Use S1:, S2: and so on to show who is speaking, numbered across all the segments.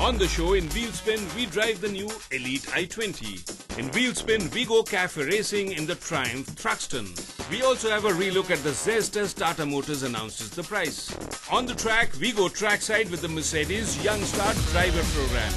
S1: On the show in Wheelspin, we drive the new Elite i20. In Wheelspin, we go cafe racing in the Triumph Thruxton. We also have a relook at the Zest as Tata Motors announces the price. On the track, we go trackside with the Mercedes Youngstar driver program.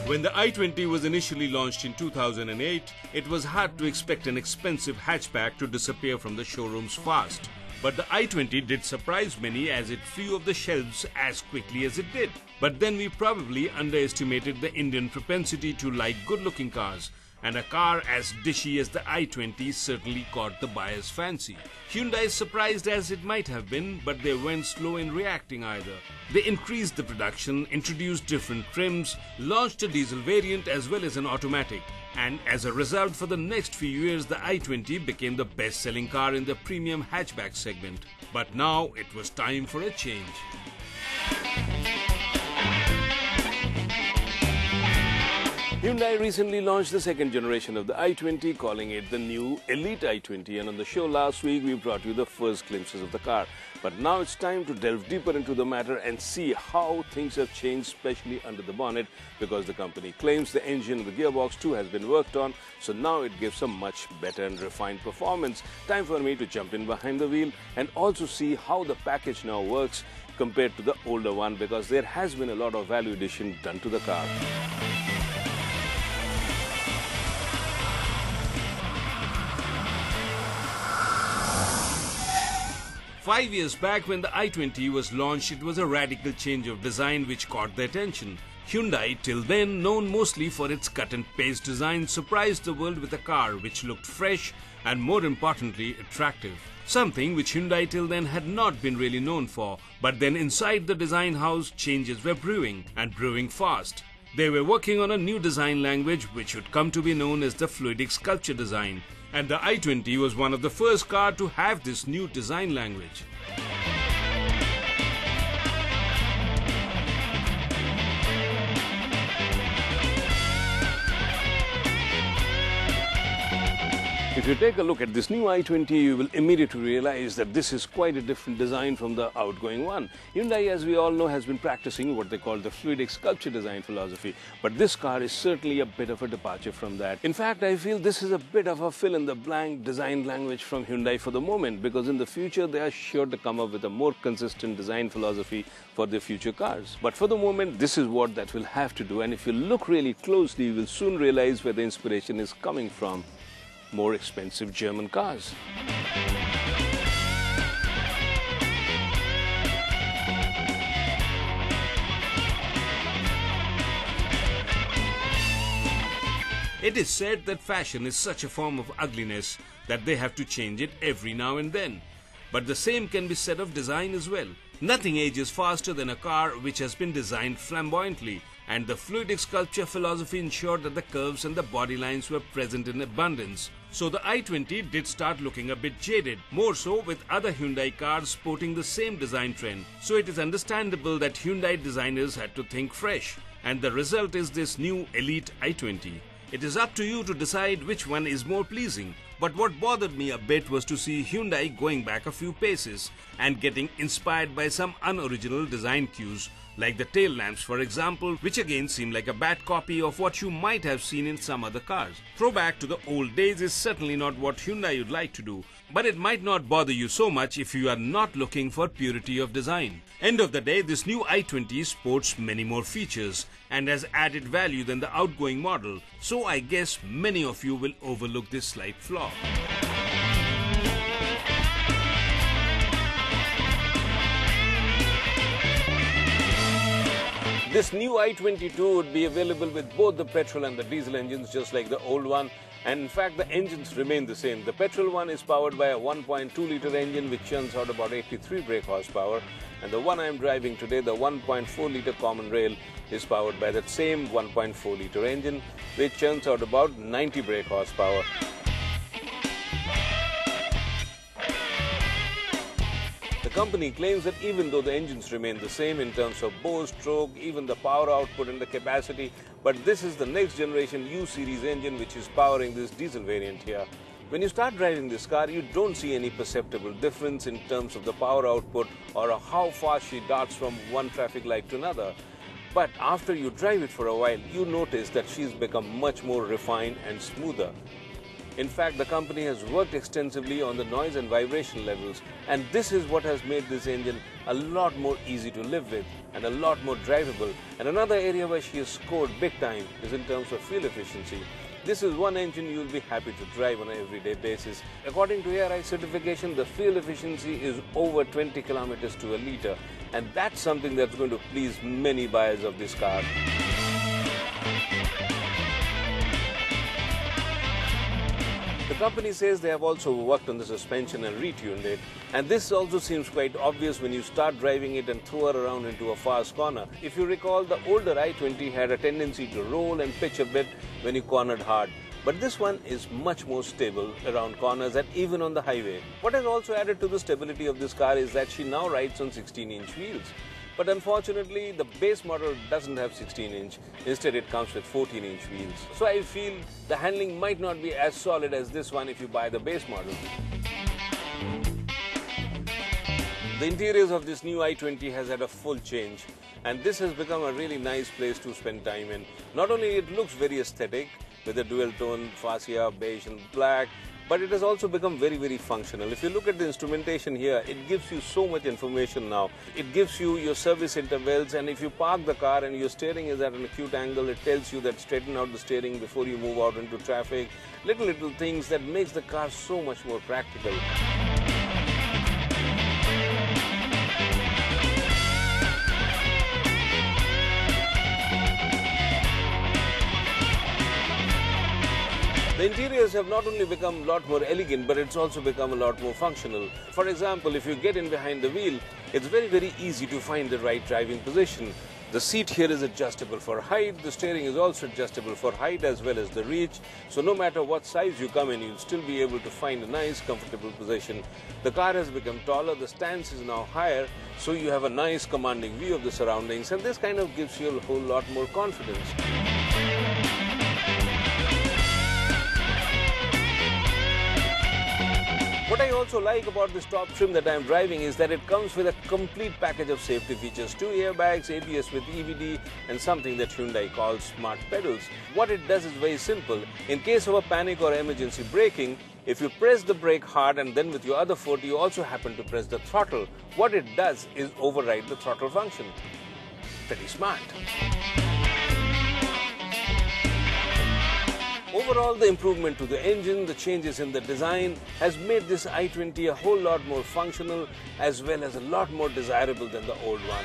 S1: When the i20 was initially launched in 2008, it was hard to expect an expensive hatchback to disappear from the showrooms fast. But the i20 did surprise many as it flew off the shelves as quickly as it did. But then we probably underestimated the Indian propensity to like good-looking cars. And a car as dishy as the i20 certainly caught the buyer's fancy. Hyundai surprised as it might have been, but they weren't slow in reacting either. They increased the production, introduced different trims, launched a diesel variant as well as an automatic. And as a result, for the next few years, the i20 became the best-selling car in the premium hatchback segment. But now it was time for a change. Hyundai recently launched the second generation of the i20, calling it the new Elite i20, and on the show last week we brought you the first glimpses of the car. But now it's time to delve deeper into the matter and see how things have changed, especially under the bonnet, because the company claims the engine and the gearbox too has been worked on, so now it gives a much better and refined performance. Time for me to jump in behind the wheel and also see how the package now works compared to the older one, because there has been a lot of value addition done to the car. 5 years back when the i20 was launched, it was a radical change of design which caught the attention. Hyundai, till then known mostly for its cut and paste design, surprised the world with a car which looked fresh and, more importantly, attractive. Something which Hyundai till then had not been really known for. But then inside the design house, changes were brewing, and brewing fast. They were working on a new design language which would come to be known as the fluidic sculpture design. And the i20 was one of the first cars to have this new design language. If you take a look at this new i20, you will immediately realize that this is quite a different design from the outgoing one. Hyundai, as we all know, has been practicing what they call the fluidic sculpture design philosophy, but this car is certainly a bit of a departure from that. In fact, I feel this is a bit of a fill-in-the-blank design language from Hyundai for the moment, because in the future they are sure to come up with a more consistent design philosophy for their future cars. But for the moment, this is what that will have to do, and if you look really closely, you will soon realize where the inspiration is coming from. More expensive German cars. It is said that fashion is such a form of ugliness that they have to change it every now and then. But the same can be said of design as well. Nothing ages faster than a car which has been designed flamboyantly, and the fluidic sculpture philosophy ensured that the curves and the body lines were present in abundance. So the i20 did start looking a bit jaded, more so with other Hyundai cars sporting the same design trend. So it is understandable that Hyundai designers had to think fresh, and the result is this new Elite i20. It is up to you to decide which one is more pleasing. But what bothered me a bit was to see Hyundai going back a few paces and getting inspired by some unoriginal design cues, like the tail lamps for example, which again seem like a bad copy of what you might have seen in some other cars. Throwback to the old days is certainly not what Hyundai would like to do, but it might not bother you so much if you are not looking for purity of design. End of the day, this new i20 sports many more features and has added value than the outgoing model, so I guess many of you will overlook this slight flaw. This new i22 would be available with both the petrol and the diesel engines, just like the old one. And in fact, the engines remain the same. The petrol one is powered by a 1.2-litre engine which churns out about 83 brake horsepower. And the one I am driving today, the 1.4-litre common rail, is powered by that same 1.4-litre engine which churns out about 90 brake horsepower. The company claims that even though the engines remain the same in terms of bore, stroke, even the power output and the capacity, but this is the next generation U series engine which is powering this diesel variant here. When you start driving this car, you don't see any perceptible difference in terms of the power output or how fast she darts from one traffic light to another. But after you drive it for a while, you notice that she's become much more refined and smoother. In fact, the company has worked extensively on the noise and vibration levels, and this is what has made this engine a lot more easy to live with and a lot more drivable. And another area where she has scored big time is in terms of fuel efficiency. This is one engine you'll be happy to drive on an everyday basis. According to ARI certification, the fuel efficiency is over 20 kilometers to a litre, and that's something that's going to please many buyers of this car. The company says they have also worked on the suspension and retuned it, and this also seems quite obvious when you start driving it and throw her around into a fast corner. If you recall, the older i20 had a tendency to roll and pitch a bit when you cornered hard, but this one is much more stable around corners and even on the highway. What has also added to the stability of this car is that she now rides on 16-inch wheels. But unfortunately, the base model doesn't have 16-inch. Instead, it comes with 14-inch wheels. So I feel the handling might not be as solid as this one if you buy the base model. The interiors of this new i20 has had a full change, and this has become a really nice place to spend time in. Not only it looks very aesthetic with a dual tone fascia, beige and black, but it has also become very, very functional. If you look at the instrumentation here, it gives you so much information now. It gives you your service intervals, and if you park the car and your steering is at an acute angle, it tells you that straighten out the steering before you move out into traffic. Little things that makes the car so much more practical. The interiors have not only become a lot more elegant, but it's also become a lot more functional. For example, if you get in behind the wheel, it's very, very easy to find the right driving position. The seat here is adjustable for height, the steering is also adjustable for height as well as the reach. So no matter what size you come in, you'll still be able to find a nice, comfortable position. The car has become taller, the stance is now higher, so you have a nice commanding view of the surroundings, and this kind of gives you a whole lot more confidence. What I also like about this top trim that I am driving is that it comes with a complete package of safety features. 2 airbags, ABS with EVD, and something that Hyundai calls smart pedals. What it does is very simple. In case of a panic or emergency braking, if you press the brake hard and then with your other foot you also happen to press the throttle, what it does is override the throttle function. Pretty smart. Overall, the improvement to the engine, the changes in the design has made this i20 a whole lot more functional as well as a lot more desirable than the old one.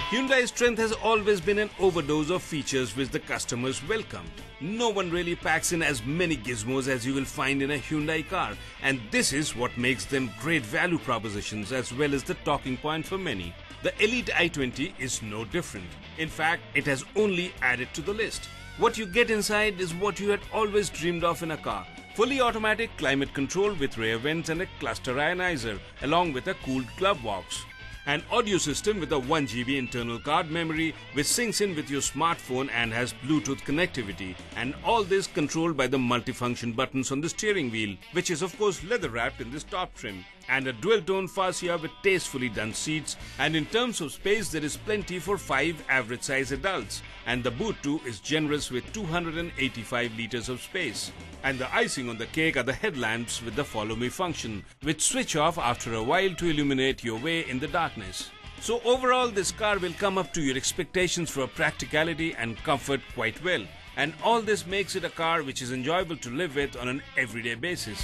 S1: Hyundai's strength has always been an overdose of features which the customers welcome. No one really packs in as many gizmos as you will find in a Hyundai car, and this is what makes them great value propositions as well as the talking point for many. The Elite i20 is no different. In fact, it has only added to the list. What you get inside is what you had always dreamed of in a car. Fully automatic climate control with rear vents and a cluster ionizer, along with a cooled glove box. An audio system with a 1 GB internal card memory which syncs in with your smartphone and has Bluetooth connectivity, and all this controlled by the multifunction buttons on the steering wheel, which is of course leather wrapped in this top trim, and a dual tone fascia with tastefully done seats. And in terms of space, there is plenty for 5 average size adults, and the boot too is generous with 285 liters of space. And the icing on the cake are the headlamps with the follow me function, which switch off after a while to illuminate your way in the darkness. So overall, this car will come up to your expectations for practicality and comfort quite well. And all this makes it a car which is enjoyable to live with on an everyday basis.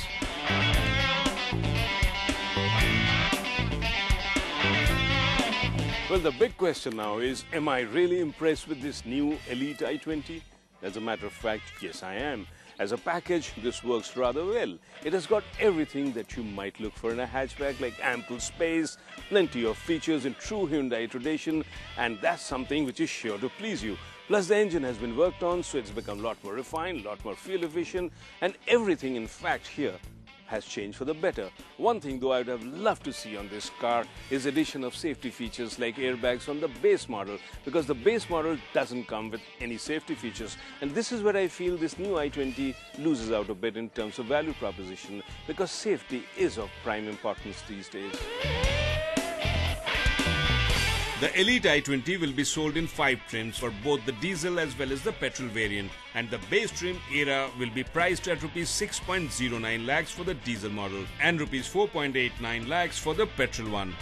S1: Well, the big question now is, am I really impressed with this new Elite i20? As a matter of fact, yes I am. As a package, this works rather well. It has got everything that you might look for in a hatchback, like ample space, plenty of features in true Hyundai tradition, and that's something which is sure to please you. Plus the engine has been worked on, so it's become a lot more refined, a lot more fuel efficient, and everything in fact here has changed for the better. One thing though I would have loved to see on this car is addition of safety features like airbags from the base model, because the base model doesn't come with any safety features, and this is where I feel this new i20 loses out a bit in terms of value proposition, because safety is of prime importance these days. The Elite i20 will be sold in 5 trims for both the diesel as well as the petrol variant, and the base trim Era will be priced at Rs 6.09 lakhs for the diesel model and Rs 4.89 lakhs for the petrol one.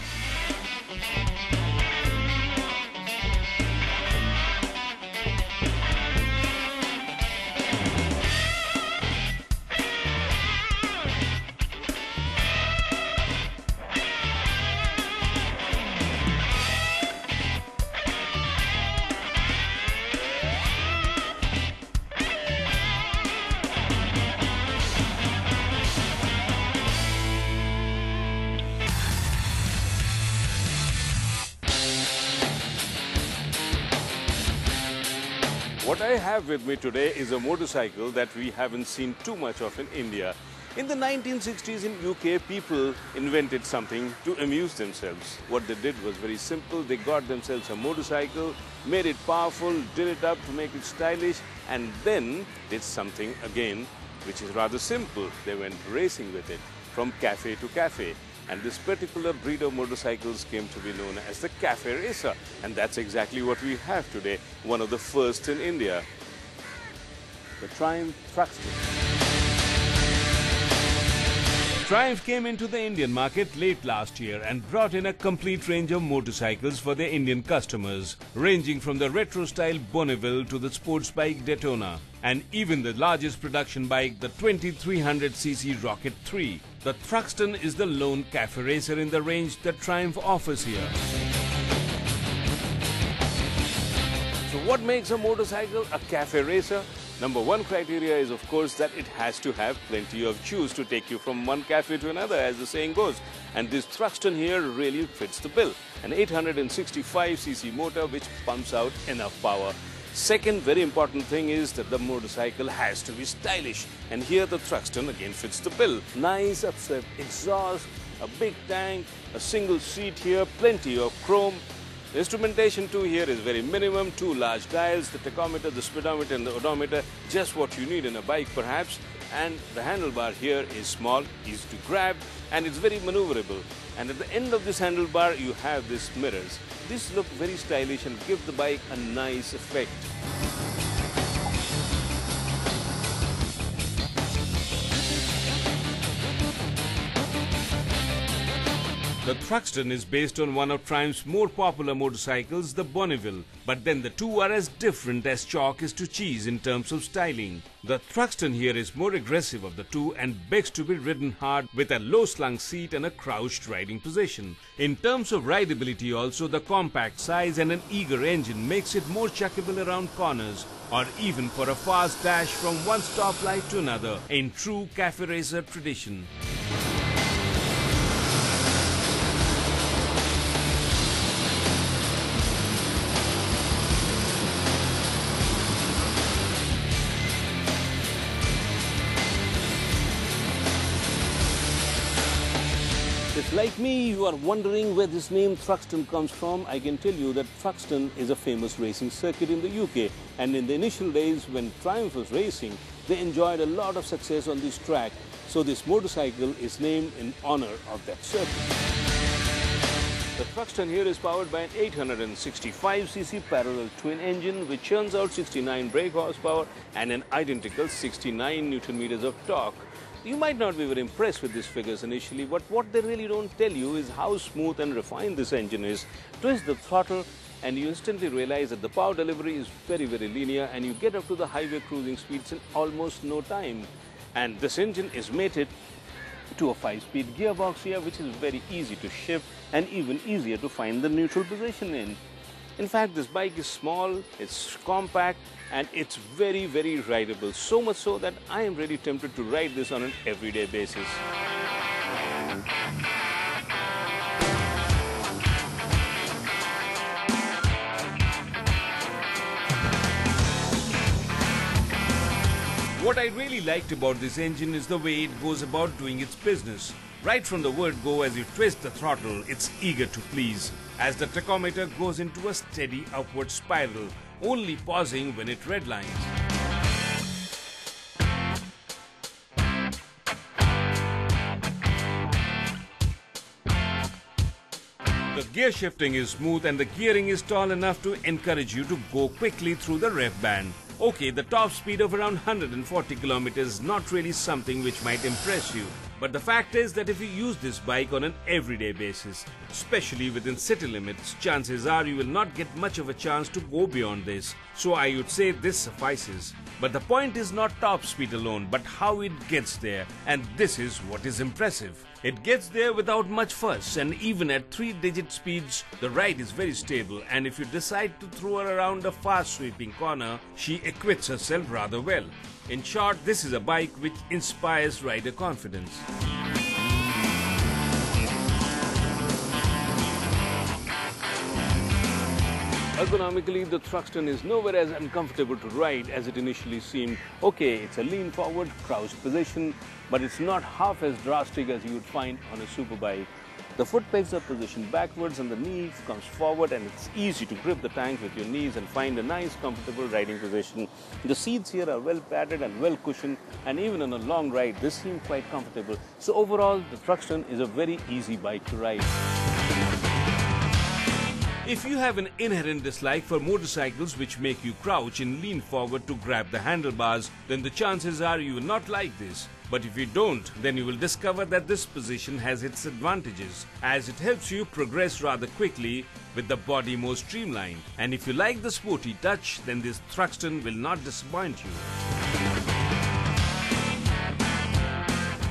S1: What I have with me today is a motorcycle that we haven't seen too much of in India. In the 1960s in UK, people invented something to amuse themselves. What they did was very simple. They got themselves a motorcycle, made it powerful, did it up to make it stylish, and then did something again which is rather simple. They went racing with it from cafe to cafe. And this particular breed of motorcycles came to be known as the Cafe Racer. And that's exactly what we have today, one of the first in India, the Triumph Thruxton. Triumph came into the Indian market late last year and brought in a complete range of motorcycles for their Indian customers, ranging from the retro-style Bonneville to the sports bike Daytona, and even the largest production bike, the 2300cc Rocket 3. The Thruxton is the lone cafe racer in the range that Triumph offers here. So what makes a motorcycle a cafe racer? Number one criteria is, of course, that it has to have plenty of juice to take you from one cafe to another, as the saying goes. And this Thruxton here really fits the bill. An 865cc motor which pumps out enough power. Second very important thing is that the motorcycle has to be stylish. And here the Thruxton again fits the bill. Nice upswept exhaust, a big tank, a single seat here, plenty of chrome. The instrumentation too here is very minimum, 2 large dials, the tachometer, the speedometer and the odometer, just what you need in a bike perhaps. And the handlebar here is small, easy to grab, and it's very maneuverable. And at the end of this handlebar you have these mirrors. These look very stylish and give the bike a nice effect. The Thruxton is based on one of Triumph's more popular motorcycles, the Bonneville, but then the two are as different as chalk is to cheese in terms of styling. The Thruxton here is more aggressive of the two and begs to be ridden hard with a low-slung seat and a crouched riding position. In terms of rideability also, the compact size and an eager engine makes it more chuckable around corners or even for a fast dash from one stoplight to another in true cafe racer tradition. If like me you are wondering where this name Thruxton comes from, I can tell you that Thruxton is a famous racing circuit in the UK, and in the initial days when Triumph was racing, they enjoyed a lot of success on this track, so this motorcycle is named in honor of that circuit. The Thruxton here is powered by an 865cc parallel twin engine which churns out 69 brake horsepower and an identical 69 Newton meters of torque. You might not be very impressed with these figures initially, but what they really don't tell you is how smooth and refined this engine is. Twist the throttle and you instantly realize that the power delivery is very, very linear and you get up to the highway cruising speeds in almost no time. And this engine is mated to a 5-speed gearbox here, which is very easy to shift and even easier to find the neutral position in. In fact, this bike is small, it's compact, and it's very, very rideable. So much so that I am really tempted to ride this on an everyday basis. What I really liked about this engine is the way it goes about doing its business. Right from the word go, as you twist the throttle, it's eager to please, as the tachometer goes into a steady upward spiral, only pausing when it redlines. The gear shifting is smooth and the gearing is tall enough to encourage you to go quickly through the rev band. Okay, the top speed of around 140 kilometers is not really something which might impress you. But the fact is that if you use this bike on an everyday basis, especially within city limits, chances are you will not get much of a chance to go beyond this. So I would say this suffices. But the point is not top speed alone, but how it gets there. And this is what is impressive. It gets there without much fuss, and even at 3-digit speeds, the ride is very stable, and if you decide to throw her around a fast sweeping corner, she acquits herself rather well. In short, this is a bike which inspires rider confidence. Ergonomically, the Thruxton is nowhere as uncomfortable to ride as it initially seemed. Okay, it's a lean forward, crouched position, but it's not half as drastic as you would find on a superbike. The foot pegs are positioned backwards and the knee comes forward, and it's easy to grip the tank with your knees and find a nice comfortable riding position. The seats here are well padded and well cushioned, and even on a long ride this seems quite comfortable. So overall, the Thruxton is a very easy bike to ride. If you have an inherent dislike for motorcycles which make you crouch and lean forward to grab the handlebars, then the chances are you will not like this. But if you don't, then you will discover that this position has its advantages, as it helps you progress rather quickly with the body more streamlined. And if you like the sporty touch, then this Thruxton will not disappoint you.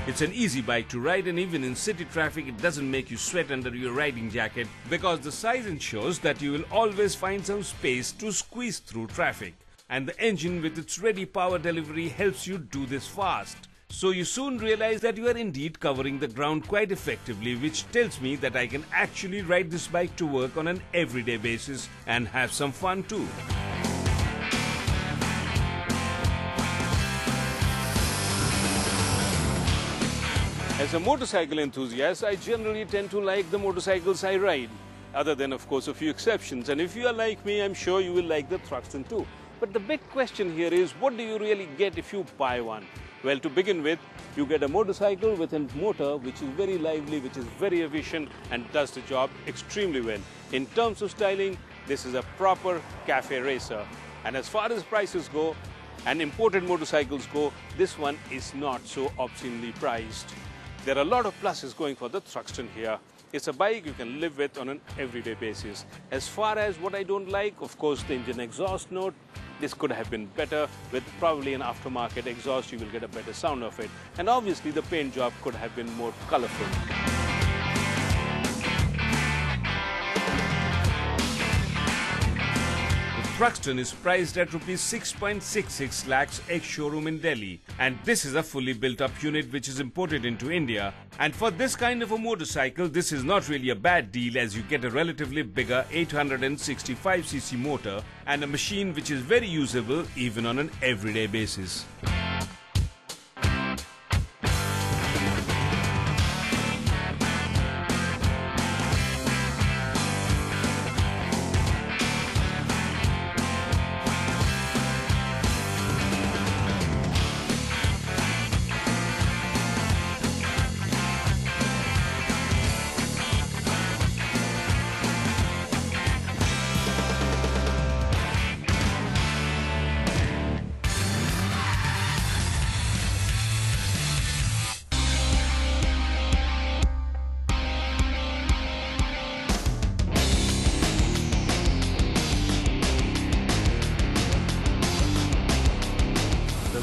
S1: It's an easy bike to ride, and even in city traffic it doesn't make you sweat under your riding jacket, because the size ensures that you will always find some space to squeeze through traffic. And the engine with its ready power delivery helps you do this fast. So you soon realize that you are indeed covering the ground quite effectively, which tells me that I can actually ride this bike to work on an everyday basis and have some fun too. As a motorcycle enthusiast, I generally tend to like the motorcycles I ride, other than of course a few exceptions. And if you are like me, I'm sure you will like the Thruxton too. But the big question here is, what do you really get if you buy one? Well, to begin with, you get a motorcycle with a motor which is very lively, which is very efficient and does the job extremely well. In terms of styling, this is a proper cafe racer. And as far as prices go and imported motorcycles go, this one is not so obscenely priced. There are a lot of pluses going for the Thruxton here. It's a bike you can live with on an everyday basis. As far as what I don't like, of course, the engine exhaust note. This could have been better. With probably an aftermarket exhaust, you will get a better sound of it. And obviously the paint job could have been more colorful. Thruxton is priced at Rs 6.66 lakhs ex-showroom in Delhi, and this is a fully built-up unit which is imported into India. And for this kind of a motorcycle, this is not really a bad deal, as you get a relatively bigger 865cc motor and a machine which is very usable even on an everyday basis.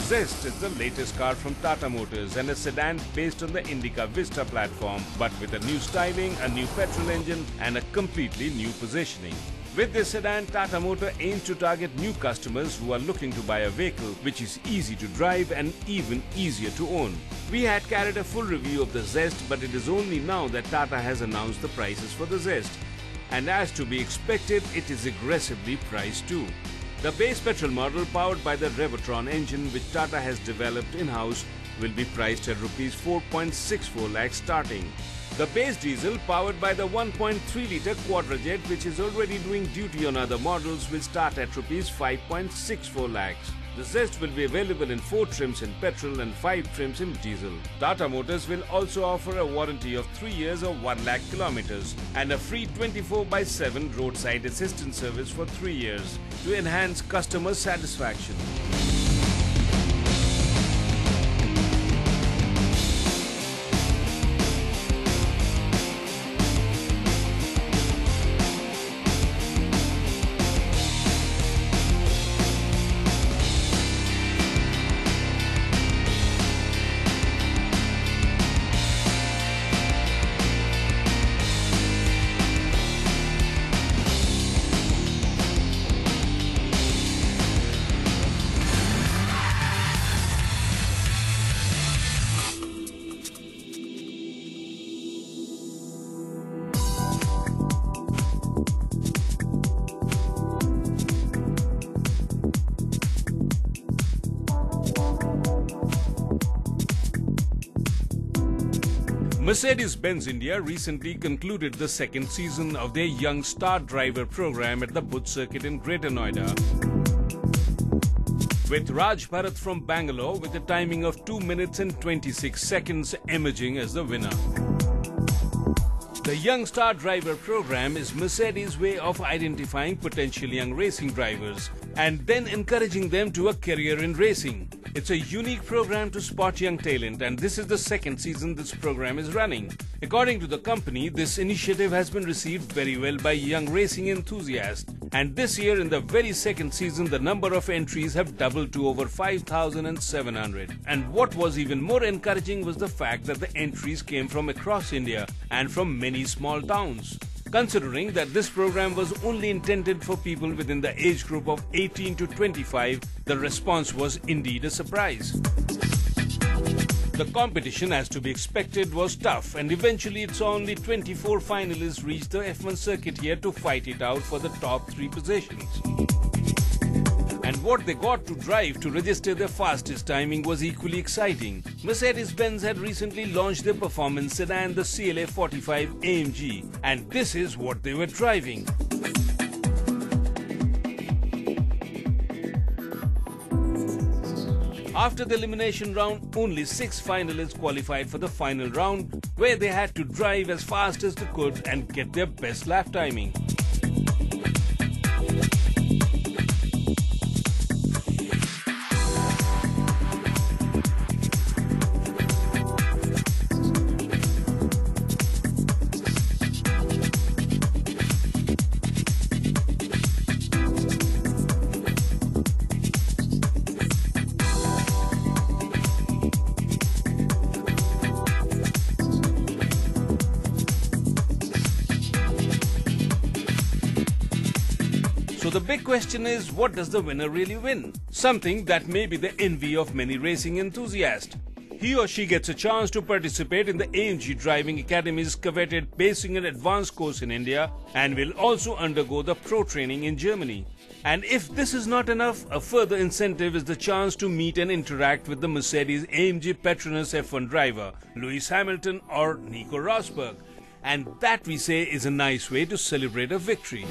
S1: Zest is the latest car from Tata Motors and a sedan based on the Indica Vista platform, but with a new styling, a new petrol engine and a completely new positioning. With this sedan, Tata Motor aims to target new customers who are looking to buy a vehicle which is easy to drive and even easier to own. We had carried a full review of the Zest, but it is only now that Tata has announced the prices for the Zest. And as to be expected, it is aggressively priced too. The base petrol model powered by the Revotron engine which Tata has developed in-house will be priced at Rs 4.64 lakhs starting. The base diesel powered by the 1.3-litre Quadrajet which is already doing duty on other models will start at Rs 5.64 lakhs. The Zest will be available in 4 trims in petrol and 5 trims in diesel. Tata Motors will also offer a warranty of 3 years or 1 lakh kilometers and a free 24/7 roadside assistance service for 3 years to enhance customer satisfaction. Mercedes-Benz India recently concluded the second season of their Youngstar driver program at the Buddh Circuit in Greater Noida, with Raj Bharat from Bangalore with a timing of 2 minutes and 26 seconds emerging as the winner. The Youngstar driver program is Mercedes' way of identifying potential young racing drivers and then encouraging them to a career in racing. It's a unique program to spot young talent, and this is the second season this program is running. According to the company, this initiative has been received very well by young racing enthusiasts. And this year, in the very second season, the number of entries have doubled to over 5,700. And what was even more encouraging was the fact that the entries came from across India and from many small towns. Considering that this program was only intended for people within the age group of 18 to 25, the response was indeed a surprise. The competition, as to be expected, was tough, and eventually it saw only 24 finalists reach the F1 circuit here to fight it out for the top 3 positions. And what they got to drive to register their fastest timing was equally exciting. Mercedes-Benz had recently launched their performance sedan, the CLA 45 AMG, and this is what they were driving. After the elimination round, only 6 finalists qualified for the final round, where they had to drive as fast as they could and get their best lap timing. So the big question is, what does the winner really win? Something that may be the envy of many racing enthusiasts. He or she gets a chance to participate in the AMG Driving Academy's coveted Basic and Advanced course in India and will also undergo the pro training in Germany. And if this is not enough, a further incentive is the chance to meet and interact with the Mercedes AMG Petronas F1 driver, Lewis Hamilton or Nico Rosberg. And that, we say, is a nice way to celebrate a victory.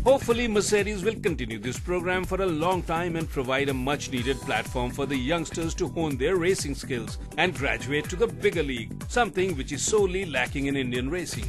S1: Hopefully, Mercedes will continue this program for a long time and provide a much-needed platform for the youngsters to hone their racing skills and graduate to the bigger league, something which is sorely lacking in Indian racing.